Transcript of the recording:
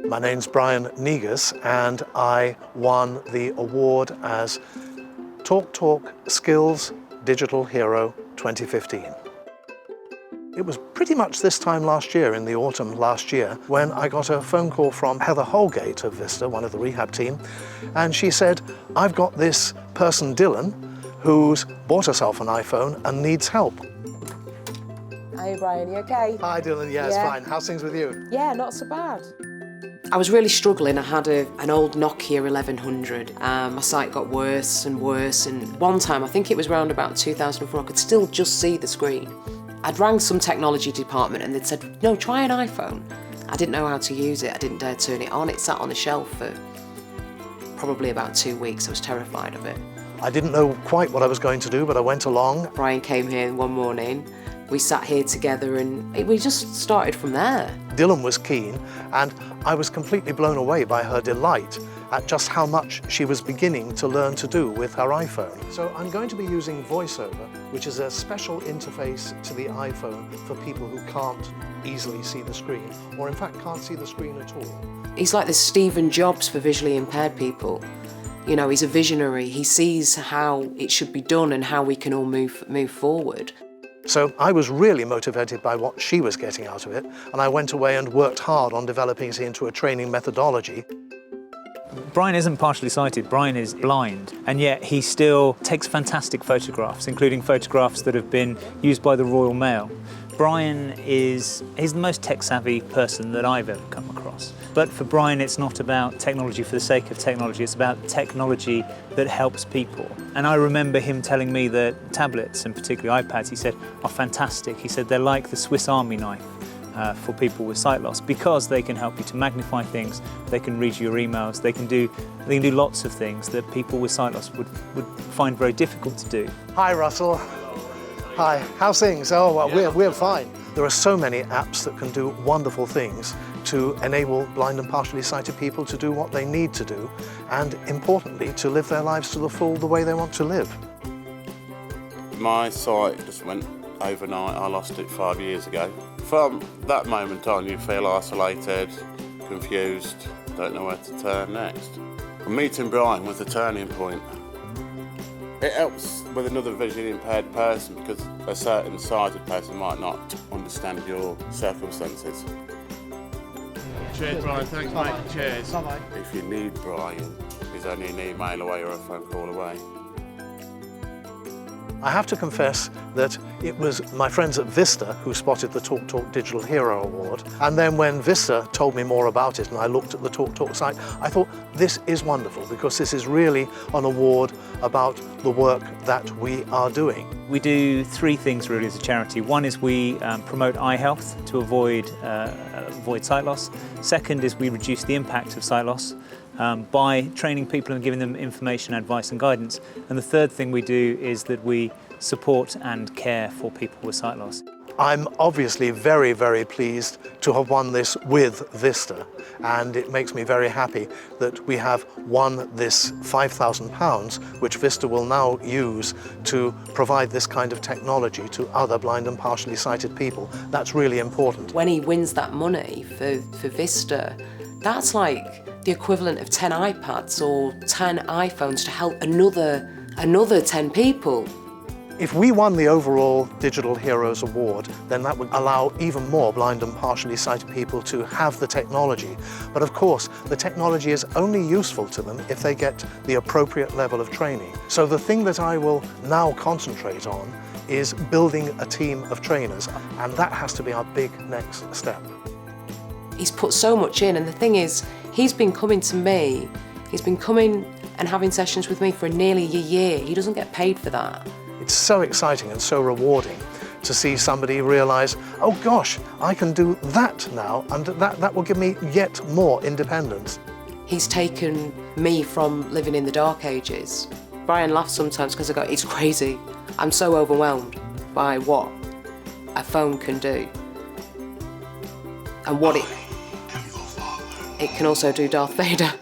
My name's Brian Negus, and I won the award as TalkTalk Skills Digital Hero 2015. It was pretty much this time last year, in the autumn last year, when I got a phone call from Heather Holgate of Vista, one of the rehab team, and she said, I've got this person, Dylan, who's bought herself an iPhone and needs help. Hey Brian, you okay? Hi Dylan, yes, fine. How's things with you? Yeah, not so bad. I was really struggling. I had an old Nokia 1100. My sight got worse and worse, and one time, I think it was around about 2004, I could still just see the screen. I'd rang some technology department and they'd said, no, try an iPhone. I didn't know how to use it. I didn't dare turn it on. It sat on a shelf for probably about 2 weeks. I was terrified of it. I didn't know quite what I was going to do, but I went along. Brian came here one morning. We sat here together and we just started from there. Dylan was keen, and I was completely blown away by her delight at just how much she was beginning to learn to do with her iPhone. So I'm going to be using VoiceOver, which is a special interface to the iPhone for people who can't easily see the screen, or in fact can't see the screen at all. He's like the Stephen Jobs for visually impaired people. You know, he's a visionary. He sees how it should be done and how we can all move forward. So I was really motivated by what she was getting out of it, and I went away and worked hard on developing it into a training methodology. Brian isn't partially sighted, Brian is blind, and yet he still takes fantastic photographs, including photographs that have been used by the Royal Mail. Brian he's the most tech-savvy person that I've ever come across. But for Brian, it's not about technology for the sake of technology, it's about technology that helps people. And I remember him telling me that tablets, and particularly iPads, he said, are fantastic. He said they're like the Swiss Army knife for people with sight loss, because they can help you to magnify things, they can read your emails, they can do lots of things that people with sight loss would find very difficult to do. Hi Russell. Hi, how's things? Oh, well, we're fine. There are so many apps that can do wonderful things to enable blind and partially sighted people to do what they need to do, and importantly, to live their lives to the full the way they want to live. My sight just went overnight. I lost it 5 years ago. From that moment on, you feel isolated, confused, don't know where to turn next. Meeting Brian was the turning point. It helps with another visually impaired person, because a certain sighted person might not understand your circumstances. Cheers, Brian. Thanks, mate. Cheers. Bye-bye. If you need Brian, he's only an email away or a phone call away. I have to confess that it was my friends at Vista who spotted the TalkTalk Digital Hero Award, and then when Vista told me more about it and I looked at the TalkTalk site, I thought this is wonderful, because this is really an award about the work that we are doing. We do three things really as a charity. One is we promote eye health to avoid sight loss. Second is we reduce the impact of sight loss by training people and giving them information, advice and guidance. And the third thing we do is that we support and care for people with sight loss. I'm obviously very, very pleased to have won this with Vista, and it makes me very happy that we have won this £5,000, which Vista will now use to provide this kind of technology to other blind and partially sighted people. That's really important. When he wins that money for Vista, that's like the equivalent of 10 iPads or 10 iPhones to help another 10 people. If we won the overall Digital Heroes Award, then that would allow even more blind and partially sighted people to have the technology. But of course, the technology is only useful to them if they get the appropriate level of training. So the thing that I will now concentrate on is building a team of trainers, and that has to be our big next step. He's put so much in, and the thing is, he's been coming to me, he's been coming and having sessions with me for nearly a year. He doesn't get paid for that. It's so exciting and so rewarding to see somebody realise, oh gosh, I can do that now, and that will give me yet more independence. He's taken me from living in the dark ages. Brian laughs sometimes because I go, it's crazy. I'm so overwhelmed by what a phone can do. And what it can also do Darth Vader.